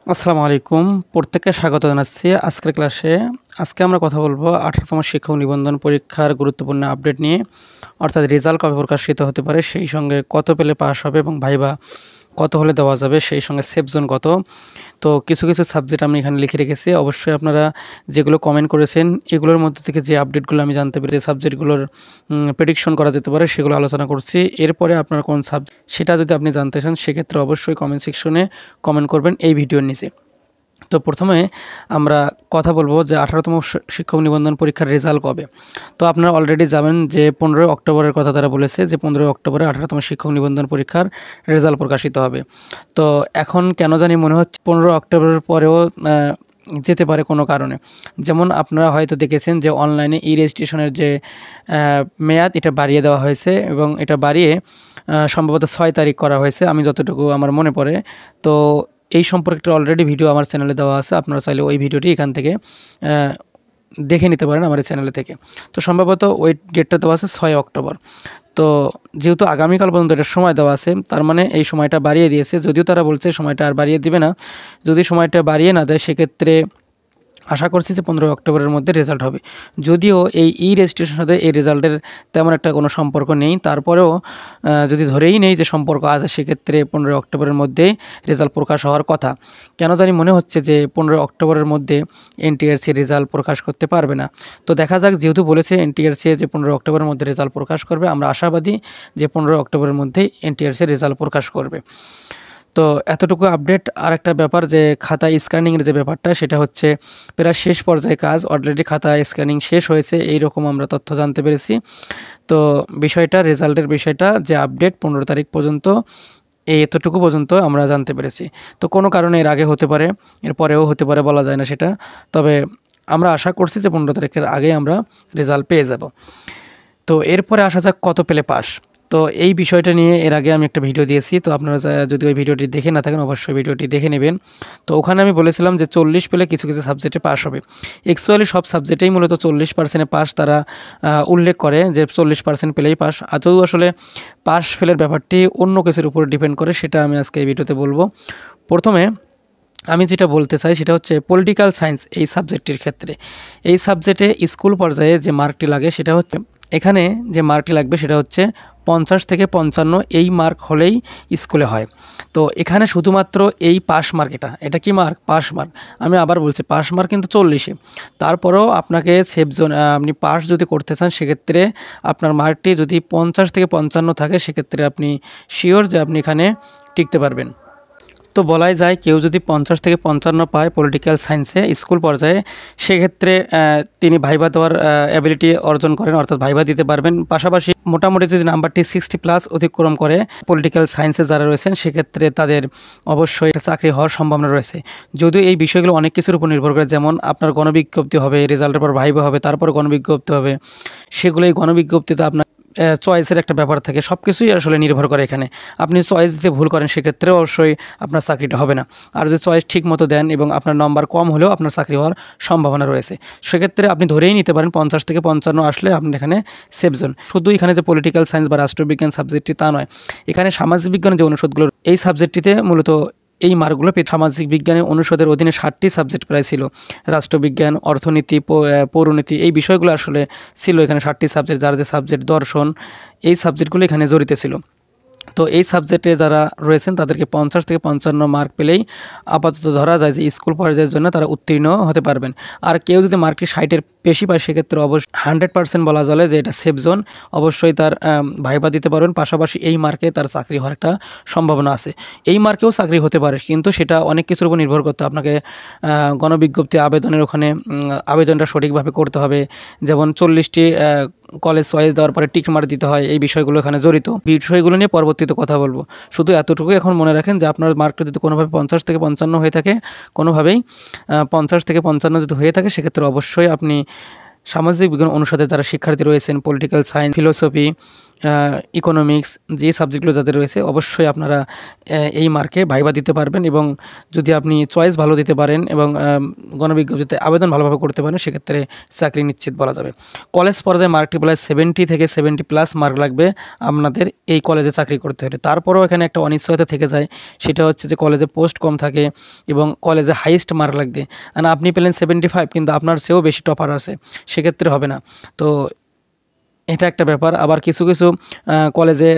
আসসালামু আলাইকুম। প্রত্যেককে স্বাগত জানাচ্ছি আজকের ক্লাসে। আজকে আমরা কথা বলবো 18তম শিক্ষক নিবন্ধন পরীক্ষার গুরুত্বপূর্ণ আপডেট নিয়ে। অর্থাৎ রেজাল্ট কবে প্রকাশিত হতে পারে, সেই সঙ্গে কত পেলে পাস হবে এবং ভাইবা কত হলে দেওয়া যাবে, সেই সঙ্গে সেফ জোন কত। তো কিছু সাবজেক্ট আমি এখানে লিখে রেখেছি। অবশ্যই আপনারা যেগুলো কমেন্ট করেছেন এগুলোর মধ্যে থেকে যে আপডেটগুলো আমি জানতে পেরেছি, সাবজেক্টগুলোর প্রেডিকশন করা যেতে পারে সেগুলো আলোচনা করছি। এরপরে আপনার কোন সাবজেক্ট সেটা যদি আপনি জানতে চান সেক্ষেত্রে অবশ্যই কমেন্ট সেকশনে কমেন্ট করবেন এই ভিডিওর নিচে। তো প্রথমে আমরা কথা বলবো যে 18তম শিক্ষক নিবন্ধন পরীক্ষার রেজাল্ট কবে। তো আপনারা অলরেডি জানেন যে 15 অক্টোবরের কথা তারা বলেছে যে 15 অক্টোবরে 18তম শিক্ষক নিবন্ধন পরীক্ষার রেজাল্ট প্রকাশিত হবে। তো এখন কেন জানি মনে হচ্ছে 15 অক্টোবরের পরেও যেতে পারে কোনো কারণে। যেমন আপনারা হয়তো দেখেছেন যে অনলাইনে ই রেজিস্ট্রেশনের যে মেয়াদ এটা বাড়িয়ে দেওয়া হয়েছে এবং এটা বাড়িয়ে সম্ভবত 6 তারিখ করা হয়েছে, আমি যতটুকু আমার মনে পড়ে। তো এই সম্পর্কে অলরেডি ভিডিও আমার চ্যানেলে দেওয়া আছে, আপনারা চাইলে ওই ভিডিওটি এখান থেকে দেখে নিতে পারেন আমার চ্যানেলে থেকে। তো সম্ভবত ওই ডেটটা দেওয়া আছে 6 অক্টোবর। তো যেহেতু আগামীকাল পর্যন্ত এটার সময় দেওয়া আছে, তার মানে এই সময়টা বাড়িয়ে দিয়েছে। যদিও তারা বলছে সময়টা আর বাড়িয়ে দিবে না, যদি সময়টা বাড়িয়ে না দেয় সেক্ষেত্রে আশা করছি যে 15 অক্টোবরের মধ্যে রেজাল্ট হবে। যদিও এই রেজিস্ট্রেশনের সাথে এই রেজাল্টের তেমন একটা কোনো সম্পর্ক নেই, তারপরেও যদি ধরেই নেই যে সম্পর্ক আছে সেক্ষেত্রে 15 অক্টোবরের মধ্যেই রেজাল্ট প্রকাশ হওয়ার কথা। কেন জানি মনে হচ্ছে যে 15 অক্টোবরের মধ্যে এনটিআরসি রেজাল্ট প্রকাশ করতে পারবে না। তো দেখা যাক, যেহেতু বলেছে এনটিআরসি যে 15 অক্টোবরের মধ্যে রেজাল্ট প্রকাশ করবে, আমরা আশাবাদী যে 15 অক্টোবরের মধ্যেই এনটিআরসি রেজাল্ট প্রকাশ করবে। তো এতটুকু আপডেট। আর একটা ব্যাপার যে খাতা স্ক্যানিংয়ের যে ব্যাপারটা, সেটা হচ্ছে প্রায় শেষ পর্যায়ে কাজ, অলরেডি খাতা স্ক্যানিং শেষ হয়েছে, এইরকম আমরা তথ্য জানতে পেরেছি। তো বিষয়টা রেজাল্টের বিষয়টা যে আপডেট 15 তারিখ পর্যন্ত, এতটুকু পর্যন্ত আমরা জানতে পেরেছি। তো কোনো কারণে এর আগে হতে পারে, এর পরেও হতে পারে, বলা যায় না সেটা। তবে আমরা আশা করছি যে 15 তারিখের আগে আমরা রেজাল্ট পেয়ে যাব। তো এরপরে আসা যাক কত পেলে পাস। তো এই বিষয়টা নিয়ে এর আগে আমি একটা ভিডিও দিয়েছি, তো আপনারা যদি ওই ভিডিওটি দেখে না থাকেন অবশ্যই ভিডিওটি দেখে নেবেন। তো ওখানে আমি বলেছিলাম যে 40 পেলে কিছু সাবজেক্টে পাস হবে। অ্যাকচুয়ালি সব সাবজেক্টেই মূলত 40% পাস তারা উল্লেখ করে যে 40% পেলেই পাস। আদৌ আসলে পাস ফেলের ব্যাপারটি অন্য কিছুর উপর ডিপেন্ড করে, সেটা আমি আজকে এই ভিডিওতে বলবো। প্রথমে আমি যেটা বলতে চাই সেটা হচ্ছে পলিটিক্যাল সায়েন্স এই সাবজেক্টটির ক্ষেত্রে, এই সাবজেক্টে স্কুল পর্যায়ে যে মার্কটি লাগে সেটা হচ্ছে, এখানে যে মার্কটি লাগবে সেটা হচ্ছে 50 থেকে 55, এই মার্ক হলেই স্কুলে হয়। তো এখানে শুধুমাত্র এই পাস মার্ক, এটা কি মার্ক? Pass mark. আমি আবার বলছি পাস মার্ক কিন্তু 40-এ। তারপরেও আপনাকে সেফ জোন, আপনি পাস যদি করতে চান সেক্ষেত্রে আপনার মার্কটি যদি 50 থেকে 55 থাকে সেক্ষেত্রে আপনি শিওর যে আপনি এখানে টিকতে পারবেন। তো বলাই যায় কেউ যদি 50 থেকে 55 পায় পলিটিক্যাল সায়েন্সে স্কুল পর্যায়ে, সেক্ষেত্রে তিনি ভাইবা দেওয়ার অ্যাবিলিটি অর্জন করেন, অর্থাৎ ভাইবা দিতে পারবেন। পাশাপাশি মোটামুটি যদি নাম্বারটি 60+ অতিক্রম করে পলিটিক্যাল সায়েন্সে যারা রয়েছেন সেক্ষেত্রে তাদের অবশ্যই চাকরি হওয়ার সম্ভাবনা রয়েছে। যদিও এই বিষয়গুলো অনেক কিছুর উপর নির্ভর করে, যেমন আপনার গণবিজ্ঞপ্তি হবে, রেজাল্টের পর ভাইবা হবে, তারপর গণবিজ্ঞপ্তি হবে, সেগুলোই গণবিজ্ঞপ্তিতে আপনার চয়েসের একটা ব্যাপার থাকে। সব কিছুই আসলে নির্ভর করে এখানে। আপনি চয়েস দিতে ভুল করেন সেক্ষেত্রেও অবশ্যই আপনার চাকরিটা হবে না। আর যদি চয়েস ঠিক মতো দেন এবং আপনার নম্বর কম হলেও আপনার চাকরি হওয়ার সম্ভাবনা রয়েছে। সেক্ষেত্রে আপনি ধরেই নিতে পারেন 50 থেকে 55 আসলে আপনি এখানে সেফ জোন। শুধু এখানে যে পলিটিক্যাল সায়েন্স বা রাষ্ট্রবিজ্ঞান সাবজেক্টটি তা নয়, এখানে সামাজিক বিজ্ঞানের যে অনুষদগুলো, এই সাবজেক্টটিতে মূলত এই মার্কগুলো সামাজিক বিজ্ঞানের অনুষদের অধীনে 60টি সাবজেক্ট প্রায় ছিল। রাষ্ট্রবিজ্ঞান, অর্থনীতি, পৌরনীতি, এই বিষয়গুলো আসলে ছিল এখানে 60টি সাবজেক্ট। যার যে সাবজেক্ট দর্শন, এই সাবজেক্টগুলো এখানে জড়িত ছিল। তো এই সাবজেক্টে যারা রয়েছেন তাদেরকে 50 থেকে 55 মার্ক পেলেই আপাতত ধরা যায় যে স্কুল পর্যায়ের জন্য তারা উত্তীর্ণ হতে পারবেন। আর কেউ যদি মার্কটি 60-এর বেশি পায় সেক্ষেত্রে অবশ্যই 100% বলা চলে যে এটা সেফ জোন, অবশ্যই তার ভাইবা দিতে পারবেন। পাশাপাশি এই মার্কে তার চাকরি হওয়ার একটা সম্ভাবনা আছে। এই মার্কেও চাকরি হতে পারে, কিন্তু সেটা অনেক কিছুর উপর নির্ভর করতে। আপনাকে গণবিজ্ঞপ্তি আবেদনের ওখানে আবেদনটা সঠিকভাবে করতে হবে। যেমন 40টি কলেজ চয়েস দেওয়ার পরে টিক মার্ক দিতে হয়, এই বিষয়গুলো এখানে জড়িত। বিষয়গুলো নিয়ে পরবর্তীতে কথা বলবো। শুধু এতটুকুই এখন মনে রাখেন যে আপনার মার্কটা যদি কোনোভাবে 50 থেকে 55 হয়ে থাকে, কোনোভাবেই 50 থেকে 55 যদি হয়ে থাকে সেক্ষেত্রে অবশ্যই আপনি সামাজিক বিজ্ঞান অনুষদে যারা শিক্ষার্থী রয়েছেন, পলিটিক্যাল সায়েন্স, ফিলোসফি, ইকোনমিক্স যে সাবজেক্টগুলো যাদের রয়েছে অবশ্যই আপনারা এই মার্কে ভাইবা দিতে পারবেন, এবং যদি আপনি চয়েস ভালো দিতে পারেন এবং গণবিজ্ঞপ্তিতে আবেদন ভালোভাবে করতে পারেন সেক্ষেত্রে চাকরি নিশ্চিত বলা যাবে। কলেজ পর্যায়ে মার্কটি বলা হয় 70 থেকে 70+ মার্ক লাগবে আপনাদের এই কলেজে চাকরি করতে হলে। তারপরেও এখানে একটা অনিশ্চয়তা থেকে যায়, সেটা হচ্ছে যে কলেজে পোস্ট কম থাকে এবং কলেজে হাইয়েস্ট মার্ক লাগবে। আর আপনি পেলেন 75 কিন্তু আপনার চেয়েও বেশি টপার আছে, সেক্ষেত্রে হবে না। তো এটা একটা ব্যাপার। আবার কিছু কিছু কলেজে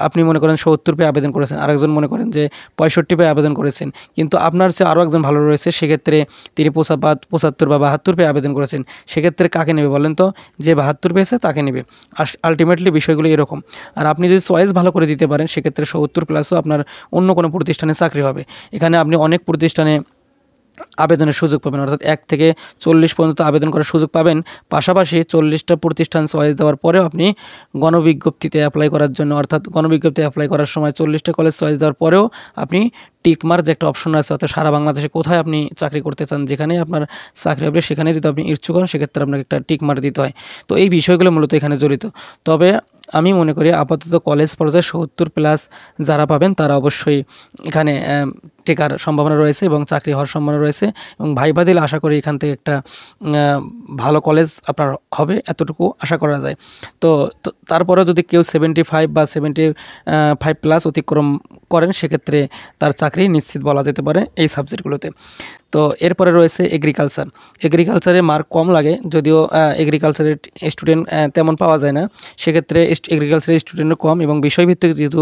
আপনি মনে করেন 70 পেয়ে আবেদন করেছেন, আরেকজন মনে করেন যে 65 পেয়ে আবেদন করেছেন, কিন্তু আপনার চেয়ে আরও একজন ভালো রয়েছে, সেক্ষেত্রে তিনি 75 বা 72 পেয়ে আবেদন করেছেন। সেক্ষেত্রে কাকে নেবে বলেন তো? যে 72 পেয়েছে তাকে নেবে। আলটিমেটলি বিষয়গুলো এরকম। আর আপনি যদি চয়েস ভালো করে দিতে পারেন সেক্ষেত্রে 70+ আপনার অন্য কোনো প্রতিষ্ঠানে চাকরি হবে। এখানে আপনি অনেক প্রতিষ্ঠানে আবেদনের সুযোগ পাবেন, অর্থাৎ 1 থেকে 40 পর্যন্ত আবেদন করার সুযোগ পাবেন। পাশাপাশি 40টা প্রতিষ্ঠান চয়েস দেওয়ার পরেও আপনি গণবিজ্ঞপ্তিতে অ্যাপ্লাই করার জন্য, অর্থাৎ গণবিজ্ঞপ্তি অ্যাপ্লাই করার সময় 40টা কলেজ চয়েস দেওয়ার পরেও আপনি টিকমার্ক যে একটা অপশন আছে, অর্থাৎ সারা বাংলাদেশে কোথায় আপনি চাকরি করতে চান, যেখানেই আপনার চাকরি হবে সেখানে যদি আপনি ইচ্ছুক হন সেক্ষেত্রে আপনাকে একটা টিকমার্ক দিতে হয়। তো এই বিষয়গুলো মূলত এখানে জড়িত। তবে আমি মনে করি আপাতত কলেজ পর্যায়ে 70+ যারা পাবেন তারা অবশ্যই এখানে টেকার সম্ভাবনা রয়েছে এবং চাকরি হওয়ার সম্ভাবনা রয়েছে, এবং ভাইবা দিলে আশা করি এখান থেকে একটা ভালো কলেজ আপনার হবে, এতটুকু আশা করা যায়। তো তারপরেও যদি কেউ 75 বা 75+ অতিক্রম করেন সেক্ষেত্রে তার চাকরি নিশ্চিত বলা যেতে পারে এই সাবজেক্টগুলোতে। তো এরপরে রয়েছে এগ্রিকালচার। এগ্রিকালচারে মার্ক কম লাগে, যদিও এগ্রিকালচারের স্টুডেন্ট তেমন পাওয়া যায় না, সেক্ষেত্রে এগ্রিকালচারের স্টুডেন্টও কম এবং বিষয়ভিত্তিক যেহেতু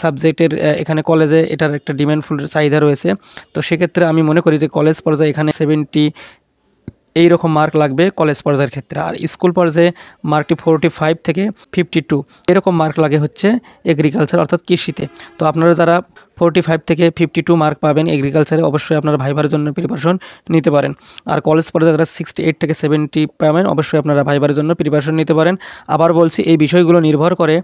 সাবজেক্টের এখানে কলেজে এটার একটা ডিমান্ডফুল চাহিদা রয়েছে। তো সেক্ষেত্রে আমি মনে করি যে কলেজ পর্যায়ে এখানে 70 এইরকম মার্ক লাগবে কলেজ পর্যায়ের ক্ষেত্রে, আর স্কুল পর্যায়ে মার্কটি 45 থেকে 52 এরকম মার্ক লাগে হচ্ছে এগ্রিকালচার অর্থাৎ কৃষিতে। তো আপনারা যারা 45 থেকে 52 মার্ক পাবেন এগ্রিকালচারে অবশ্যই আপনারা ভাইবার জন্য প্রিপারেশন নিতে পারেন। আর কলেজ পর্যায়ে যারা 68 থেকে 70 পাবেন অবশ্যই আপনারা ভাইবার জন্য প্রিপারেশন নিতে পারেন। আবার বলছি, এই বিষয়গুলো নির্ভর করে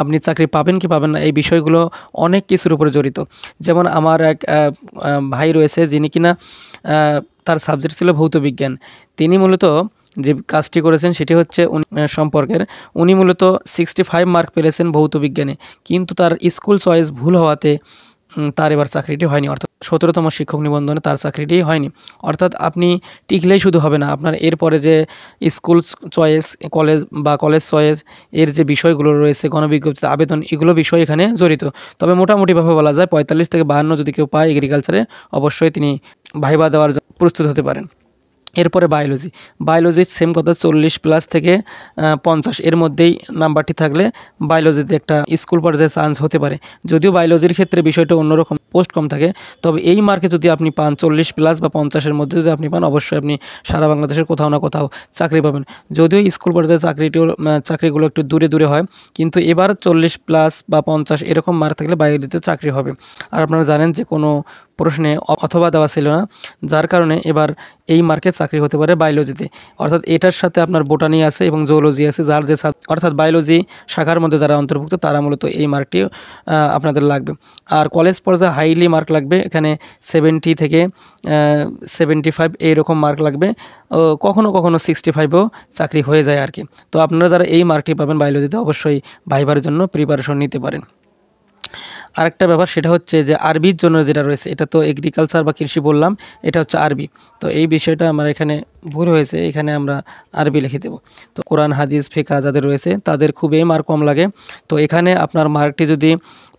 আপনি চাকরি পাবেন কি পাবেন না, এই বিষয়গুলো অনেক কিছুর উপরে জড়িত। যেমন আমার এক ভাই রয়েছে যিনি কিনা তার সাবজেক্ট ছিল ভৌত বিজ্ঞান। তিনি মূলত যে কাজটি করেছেন সেটি হচ্ছে সম্পর্কের। উনি মূলত 65 মার্ক পেয়েছেন ভৌত বিজ্ঞানে, কিন্তু তার স্কুল চয়েস ভুল হওয়াতে তার এবার চাকরিটি হয়নি, অর্থাৎ 17তম শিক্ষক নিবন্ধনে তার চাকরিটি হয়নি। অর্থাৎ আপনি টিকলেই শুধু হবে না, আপনার এরপরে যে স্কুল চয়েস, কলেজ বা কলেজ চয়েস এর যে বিষয়গুলো রয়েছে, গণবিজ্ঞপ্তিতে আবেদন, এগুলো বিষয় এখানে জড়িত। তবে মোটামুটিভাবে বলা যায় 45 থেকে 52 যদি কেউ পায় এগ্রিকালচারে অবশ্যই তিনি ভাইবা দেওয়ার জন্য প্রস্তুত হতে পারেন। এরপরে বায়োলজির সেম কথা, 40+ থেকে 50 এর মধ্যেই নাম্বারটি থাকলে বায়োলজিতে একটা স্কুল পর্যায়ে চান্স হতে পারে। যদিও বায়োলজির ক্ষেত্রে বিষয়টা অন্যরকম, পোস্ট কম থাকে, তবে এই মার্কে যদি আপনি পান 40+ বা 50-এর মধ্যে যদি আপনি পান অবশ্যই আপনি সারা বাংলাদেশের কোথাও না কোথাও চাকরি পাবেন। যদিও স্কুল পর্যায়ে চাকরিগুলো একটু দূরে দূরে হয়, কিন্তু এবার 40+ বা 50 এরকম মার্ক থাকলে বায়োলজিতে চাকরি হবে। আর আপনারা জানেন যে কোনো প্রশ্নে অথবা দেওয়া ছিল না, যার কারণে এবার এই মার্কে চাকরি হতে পারে বায়োলজিতে। অর্থাৎ এটার সাথে আপনার বোটানি আছে এবং জুওলজি আছে, যার যে অর্থাৎ বায়োলজি শাখার মধ্যে যারা অন্তর্ভুক্ত তারা মূলত এই মার্কটি আপনাদের লাগবে। আর কলেজ পর্যায়ে হাইলি মার্ক লাগবে, এখানে 70 থেকে 75 এইরকম মার্ক লাগবে, কখনো কখনো 65-ও চাকরি হয়ে যায় আর কি। তো আপনারা যারা এই মার্কটি পাবেন বায়োলজিতে অবশ্যই ভাইবার জন্য প্রিপারেশন নিতে পারেন। আরেকটা ব্যাপার সেটা হচ্ছে যে আরবির জন্য যেটা রয়েছে, এটা তো এগ্রিকালচার বা কৃষি বললাম, এটা হচ্ছে আরবি। তো এই বিষয়টা আমার এখানে ভুল হয়েছে, এখানে আমরা আরবি লিখে দেব। তো কোরআন হাদিস ফিকহ যাদের রয়েছে তাদের খুবই মার্ক কম লাগে। তো এখানে আপনার মার্কটি যদি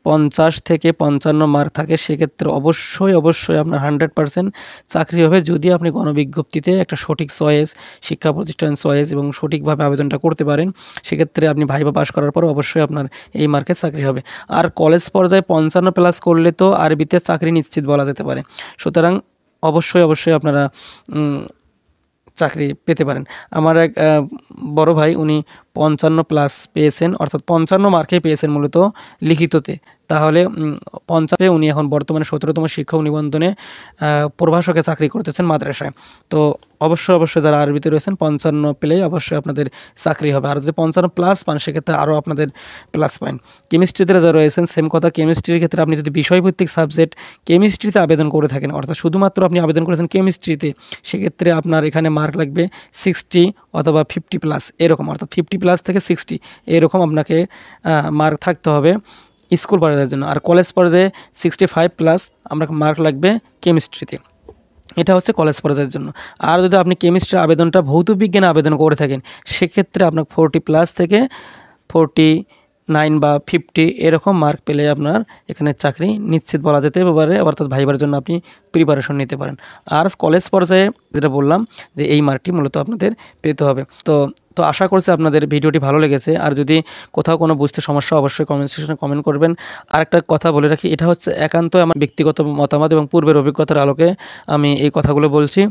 50 থেকে 55 মার্ক থাকে সেক্ষেত্রে অবশ্যই আপনার 100% চাকরি হবে, যদি আপনি গণবিজ্ঞপ্তিতে একটা সঠিক চয়েস, শিক্ষা প্রতিষ্ঠান চয়েস এবং সঠিকভাবে আবেদনটা করতে পারেন। সেক্ষেত্রে আপনি ভাইবা পাস করার পর অবশ্যই আপনার এই মার্কে চাকরি হবে। আর কলেজ পর্যায়ে 55+ করলে তো আরবিতে চাকরি নিশ্চিত বলা যেতে পারে। সুতরাং অবশ্যই আপনারা চাকরি পেতে পারেন। আমার এক বড় ভাই, উনি 55+ পেয়েছেন, অর্থাৎ 55 মার্কে পেয়েছেন মূলত লিখিততে। তাহলে 50-এ উনি এখন বর্তমানে 17তম শিক্ষক নিবন্ধনে প্রভাষকে চাকরি করতেছেন মাদ্রাসায়। তো অবশ্যই যারা আরবিতে রয়েছেন 55 পেলেই অবশ্যই আপনাদের চাকরি হবে। আর যদি 55+ পান সেক্ষেত্রে আরও আপনাদের প্লাস পয়েন্ট। কেমিস্ট্রিতে যারা রয়েছেন সেম কথা, কেমিস্ট্রির ক্ষেত্রে আপনি যদি বিষয়ভিত্তিক সাবজেক্ট কেমিস্ট্রিতে আবেদন করে থাকেন, অর্থাৎ শুধুমাত্র আপনি আবেদন করেছেন কেমিস্ট্রিতে, সেক্ষেত্রে আপনার এখানে মার্ক লাগবে 60 অথবা 50+ এরকম, অর্থাৎ 50+ প্লাস থেকে 60 এরকম আপনাকে মার্ক থাকতে হবে স্কুল পর্যায়ের জন্য। আর কলেজ পর্যায়ে 65 প্লাস আপনাকে মার্ক লাগবে কেমিস্ট্রিতে। এটা হচ্ছে কলেজ পর্যায়ের জন্য। আর যদি আপনি কেমিস্ট্রির আবেদনটা ভৌত বিজ্ঞানে আবেদন করে থাকেন, সেক্ষেত্রে আপনার 40 প্লাস থেকে 49 বা 50 এরকম মার্ক পেলে আপনার এখানে চাকরি নিশ্চিত বলা যেতে পারে, অর্থাৎ ভাইবার জন্য আপনি প্রিপারেশন নিতে পারেন। আর কলেজ পর্যায়ে যেটা বললাম যে এই মার্কটি মূলত আপনাদের পেতে হবে। তো আশা করছি আপনাদের ভিডিওটি ভালো লেগেছে। আর যদি কোথাও কোনো বুঝতে সমস্যা অবশ্যই কমেন্ট সেকশনে কমেন্ট করবেন। আরেকটা কথা বলে রাখি, এটা হচ্ছে একান্ত আমার ব্যক্তিগত মতামত এবং পূর্বের অভিজ্ঞতার আলোকে আমি এই কথাগুলো বলছি।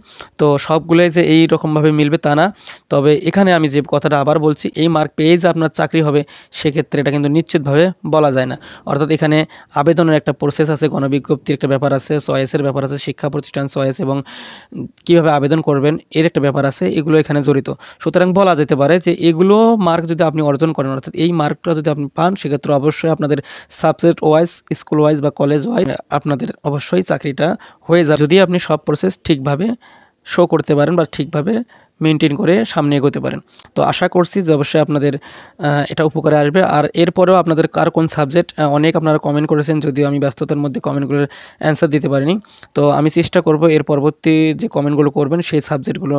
তো সবগুলোই যে এই রকমভাবে মিলবে তা না, তবে এখানে আমি যে কথাটা আবার বলছি, এই মার্ক পেয়ে যে আপনার চাকরি হবে সেক্ষেত্রে এটা কিন্তু নিশ্চিতভাবে বলা যায় না। অর্থাৎ এখানে আবেদনের একটা প্রসেস আছে, গণবিজ্ঞপ্তির একটা ব্যাপার আছে, চয়েসের ব্যাপার আছে, শিক্ষা প্রতিষ্ঠান চয়েস এবং কীভাবে আবেদন করবেন এর একটা ব্যাপার আছে, এগুলো এখানে জড়িত। সুতরাং বলা যেতে পারে যে এগুলো মার্ক যদি আপনি অর্জন করেন, অর্থাৎ এই মার্কটা যদি আপনি পান, সেক্ষেত্রে অবশ্যই আপনাদের সাবজেক্ট ওয়াইজ, স্কুল ওয়াইজ বা কলেজ ওয়াইজ আপনাদের অবশ্যই চাকরিটা হয়ে যাবে, যদি আপনি সব প্রসেস ঠিকভাবে শো করতে পারেন বা ঠিকভাবে মেনটেন করে সামনে এগোতে পারেন। তো আশা করছি যে অবশ্যই আপনাদের এটা উপকারে আসবে। আর এরপরেও আপনাদের কার কোন সাবজেক্ট, অনেক আপনারা কমেন্ট করেছেন, যদিও আমি ব্যস্ততার মধ্যে কমেন্টগুলোর অ্যান্সার দিতে পারিনি। তো আমি চেষ্টা করব এর পরবর্তী যে কমেন্টগুলো করবেন সেই সাবজেক্টগুলো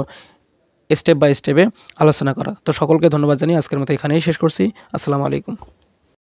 স্টেপ বাই স্টেপে আলোচনা করা। তো সকলকে ধন্যবাদ জানিয়ে আজকের মতো এখানেই শেষ করছি। আসসালামু আলাইকুম।